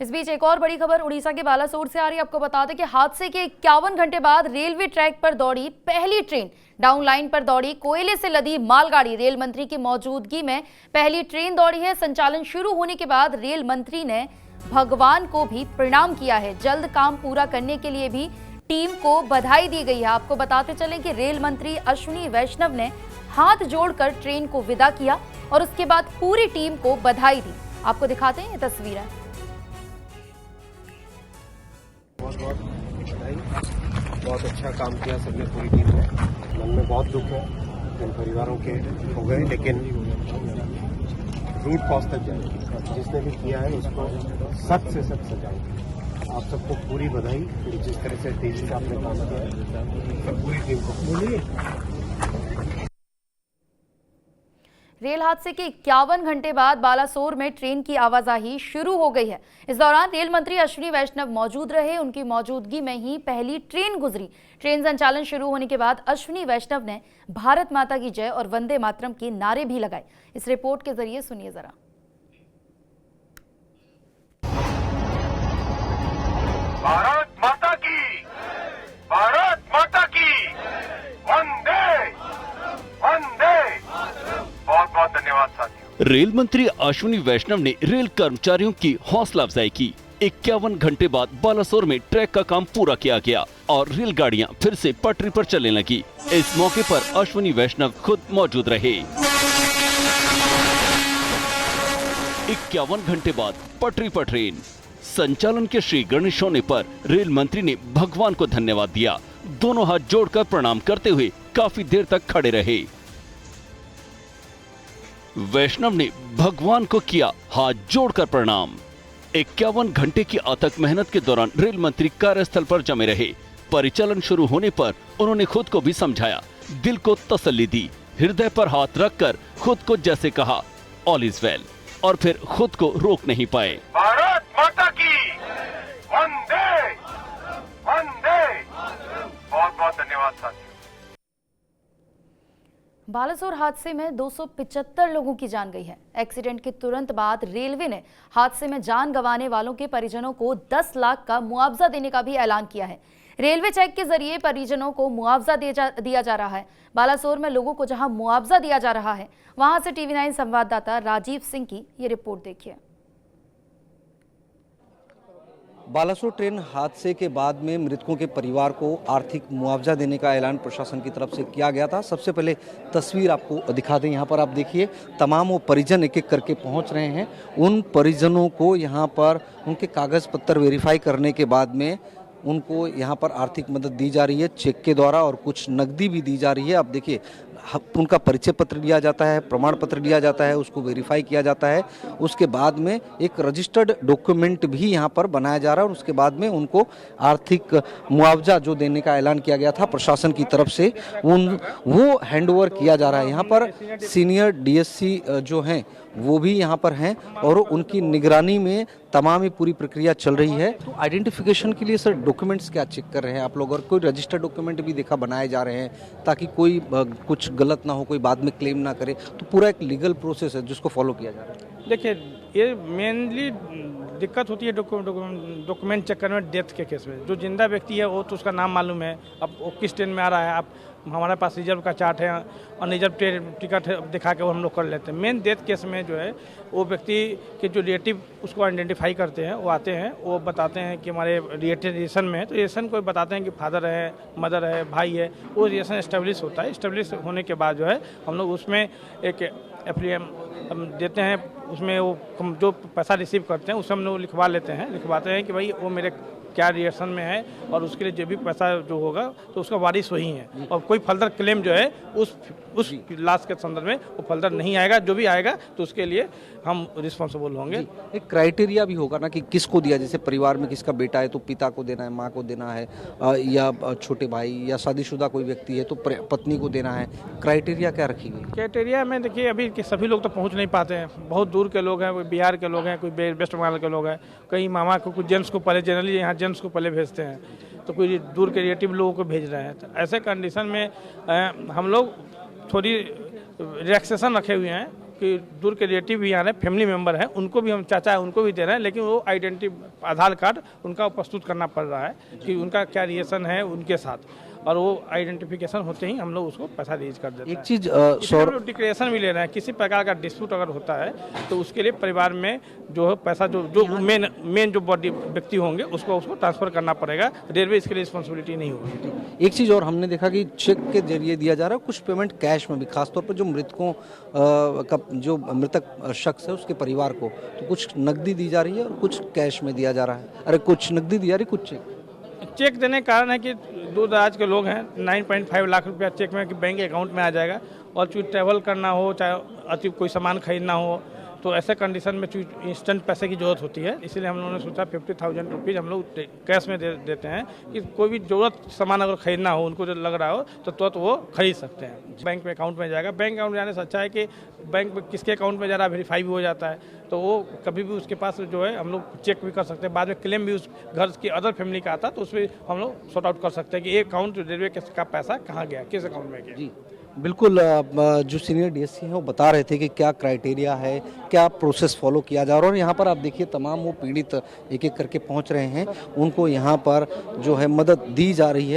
इस बीच एक और बड़ी खबर उड़ीसा के बालासोर से आ रही है। आपको बता दें कि हादसे के 51 घंटे बाद रेलवे ट्रैक पर दौड़ी पहली ट्रेन, डाउन लाइन पर दौड़ी कोयले से लदी मालगाड़ी रेल मंत्री की मौजूदगी में पहली ट्रेन दौड़ी है। संचालन शुरू होने के बाद रेल मंत्री ने भगवान को भी प्रणाम किया है। जल्द काम पूरा करने के लिए भी टीम को बधाई दी गई है। आपको बताते चलें कि रेल मंत्री अश्विनी वैष्णव ने हाथ जोड़कर ट्रेन को विदा किया और उसके बाद पूरी टीम को बधाई दी। आपको दिखाते हैं ये तस्वीरें। बहुत बहुत बधाई, बहुत अच्छा काम किया सबने, पूरी टीम ने। मन में बहुत दुख है जिन परिवारों के हो गए, लेकिन रूट कॉज तक जाएगी। जिसने भी किया है उसको सख्त से सख्त सजाएंगे। आप सबको पूरी बधाई। जिस तरह से तेजी से आपने काम किया है, पूरी टीम को बोलिए। रेल हादसे के 51 घंटे बाद बालासोर में ट्रेन की आवाजाही शुरू हो गई है। इस दौरान रेल मंत्री अश्विनी वैष्णव मौजूद रहे। उनकी मौजूदगी में ही पहली ट्रेन गुजरी। ट्रेन संचालन शुरू होने के बाद अश्विनी वैष्णव ने भारत माता की जय और वंदे मातरम के नारे भी लगाए। इस रिपोर्ट के जरिए सुनिए जरा। भारत माता की, भारत माता की, वंदे वंदे। बहुत बहुत धन्यवाद साथियों। रेल मंत्री अश्विनी वैष्णव ने रेल कर्मचारियों की हौसला अफजाई की। 51 घंटे बाद बालासोर में ट्रैक का काम पूरा किया गया और रेलगाड़ियां फिर से पटरी पर चलने लगी। इस मौके पर अश्विनी वैष्णव खुद मौजूद रहे। 51 घंटे बाद पटरी पर ट्रेन संचालन के श्री गणेश होने पर रेल मंत्री ने भगवान को धन्यवाद दिया। दोनों हाथ जोड़कर प्रणाम करते हुए काफी देर तक खड़े रहे। वैष्णव ने भगवान को किया हाथ जोड़कर प्रणाम। 51 घंटे की अथक मेहनत के दौरान रेल मंत्री कार्यस्थल पर जमे रहे। परिचालन शुरू होने पर उन्होंने खुद को भी समझाया, दिल को तसल्ली दी, हृदय पर हाथ रखकर खुद को जैसे कहा ऑल इज वेल, और फिर खुद को रोक नहीं पाए। भारत माता की, वंदे वंदे। बहुत बहुत धन्यवाद साथियों। बालासोर हादसे में 275 लोगों की जान गई है। एक्सीडेंट के तुरंत बाद रेलवे ने हादसे में जान गंवाने वालों के परिजनों को 10 लाख का मुआवजा देने का भी ऐलान किया है। रेलवे चेक के जरिए परिजनों को मुआवजा दिया जा रहा है। बालासोर में लोगों को जहां मुआवजा दिया जा रहा है, वहां से TV9 संवाददाता राजीव सिंह की ये रिपोर्ट देखिए। बालासोर ट्रेन हादसे के बाद में मृतकों के परिवार को आर्थिक मुआवजा देने का ऐलान प्रशासन की तरफ से किया गया था। सबसे पहले तस्वीर आपको दिखा दें। यहाँ पर आप देखिए, तमाम वो परिजन एक एक करके पहुँच रहे हैं। उन परिजनों को यहाँ पर उनके कागज़ पत्तर वेरीफाई करने के बाद में उनको यहाँ पर आर्थिक मदद दी जा रही है, चेक के द्वारा, और कुछ नकदी भी दी जा रही है। अब देखिए, उनका परिचय पत्र लिया जाता है, प्रमाण पत्र लिया जाता है, उसको वेरीफाई किया जाता है। उसके बाद में एक रजिस्टर्ड डॉक्यूमेंट भी यहाँ पर बनाया जा रहा है और उसके बाद में उनको आर्थिक मुआवजा जो देने का ऐलान किया गया था प्रशासन की तरफ से, वो हैंडओवर किया जा रहा है। यहाँ पर सीनियर DSC जो हैं वो भी यहाँ पर हैं और उनकी निगरानी में तमाम ही पूरी प्रक्रिया चल रही है। तो आइडेंटिफिकेशन के लिए सर डॉक्यूमेंट्स क्या चेक कर रहे हैं आप लोग, और कोई रजिस्टर्ड डॉक्यूमेंट भी देखा बनाए जा रहे हैं ताकि कोई कुछ गलत ना हो, कोई बाद में क्लेम ना करे, तो पूरा एक लीगल प्रोसेस है जिसको फॉलो किया जा रहा है। देखिए, ये मेनली दिक्कत होती है डॉक्यूमेंट चेक करने में डेथ के केस में। जो जिंदा व्यक्ति है वो तो उसका नाम मालूम है, अब वो किस ट्रेन में आ रहा है, आप हमारे पास रिजर्व का चार्ट है और रिजर्व टिकट दिखा के वो हम लोग कर लेते हैं। मेन डेथ केस में जो है वो व्यक्ति के जो रिलेटिव उसको आइडेंटिफाई करते हैं, वो आते हैं, वो बताते हैं कि हमारे रिलेशन में है, तो रिलेशन को बताते हैं कि फादर है, मदर है, भाई है, वो रिलेशन इस्टेब्लिश होता है। इस्टेब्लिश होने के बाद जो है हम लोग उसमें एक एप्लीकेशन देते हैं, उसमें वो जो पैसा रिसीव करते हैं उसे हम लोग लिखवाते हैं कि भाई वो मेरे क्या रिलेशन में है और उसके लिए जो भी पैसा जो होगा तो उसका वारिस वही है, और कोई फर्दर क्लेम जो है उस लाश के संदर्भ में वो फर्दर नहीं आएगा। जो भी आएगा तो उसके लिए हम रिस्पॉन्सिबल होंगे। एक क्राइटेरिया भी होगा ना कि किसको दिया, जैसे परिवार में किसका बेटा है तो पिता को देना है, माँ को देना है, या छोटे भाई या शादीशुदा कोई व्यक्ति है तो पत्नी को देना है। क्राइटेरिया क्या रखी गई? क्राइटेरिया में देखिए, अभी कि सभी लोग तो पहुँच नहीं पाते हैं, बहुत दूर के लोग हैं, कोई बिहार के लोग हैं, कोई वेस्ट बंगाल के लोग हैं, कई मामा को, कुछ जेंट्स को पहले, जनरली यहाँ जेंट्स को पहले भेजते हैं, तो कोई दूर के रिलेटिव लोगों को भेज रहे हैं। तो ऐसे कंडीशन में हम लोग थोड़ी रिलैक्सेशन रखे हुए हैं कि दूर के रिलेटिव भी आ रहे हैं, फैमिली मेंबर हैं, उनको भी हम चाचा है उनको भी दे रहे हैं, लेकिन वो आइडेंटिटी आधार कार्ड उनका प्रस्तुत करना पड़ रहा है कि उनका क्या रिलेशन है उनके साथ, और वो आइडेंटिफिकेशन होते ही हम लोग उसको पैसा रिलीज कर देते हैं। एक चीज डिक्लेरेशन भी ले रहे हैं, किसी प्रकार का डिस्प्यूट अगर होता है तो उसके लिए परिवार में जो है पैसा जो मेन जो बॉडी व्यक्ति होंगे उसको ट्रांसफर करना पड़ेगा, रेलवे इसके लिए रिस्पॉन्सिबिलिटी नहीं होगी। एक चीज और हमने देखा कि चेक के जरिए दिया जा रहा है, कुछ पेमेंट कैश में भी, खासतौर पर जो मृतकों का जो मृतक शख्स है उसके परिवार को, तो कुछ नकदी दी जा रही है और कुछ कैश में दिया जा रहा है। अरे कुछ नकदी दी जा रही, कुछ चेक देने का कारण है कि दूर दराज के लोग हैं, 9.5 लाख रुपया चेक में कि बैंक अकाउंट में आ जाएगा, और चूँकि ट्रैवल करना हो, चाहे अति कोई सामान खरीदना हो, तो ऐसे कंडीशन में चूँकि इंस्टेंट पैसे की जरूरत होती है, इसलिए हम लोगों ने सोचा 50,000 रुपीज़ हम लोग कैश में देते हैं कि कोई भी जरूरत सामान अगर खरीदना हो, उनको जो लग रहा हो तो तुरंत वो खरीद सकते हैं। बैंक में अकाउंट में जाएगा, बैंक अकाउंट जाने से अच्छा है कि बैंक में किसके अकाउंट में जा रहा है वेरीफाई भी हो जाता है, तो वो कभी भी उसके पास जो है हम लोग चेक भी कर सकते हैं। बाद में क्लेम भी उस घर की अदर फैमिली का आता है तो उसमें हम लोग सॉर्ट आउट कर सकते हैं कि ये अकाउंट रेलवे का पैसा कहाँ गया, किस अकाउंट में गया। जी बिल्कुल, जो सीनियर डीएससी हैं वो बता रहे थे कि क्या क्राइटेरिया है, क्या प्रोसेस फॉलो किया जा रहा है, और यहाँ पर आप देखिए तमाम वो पीड़ित एक एक करके पहुँच रहे हैं, उनको यहाँ पर जो है मदद दी जा रही है।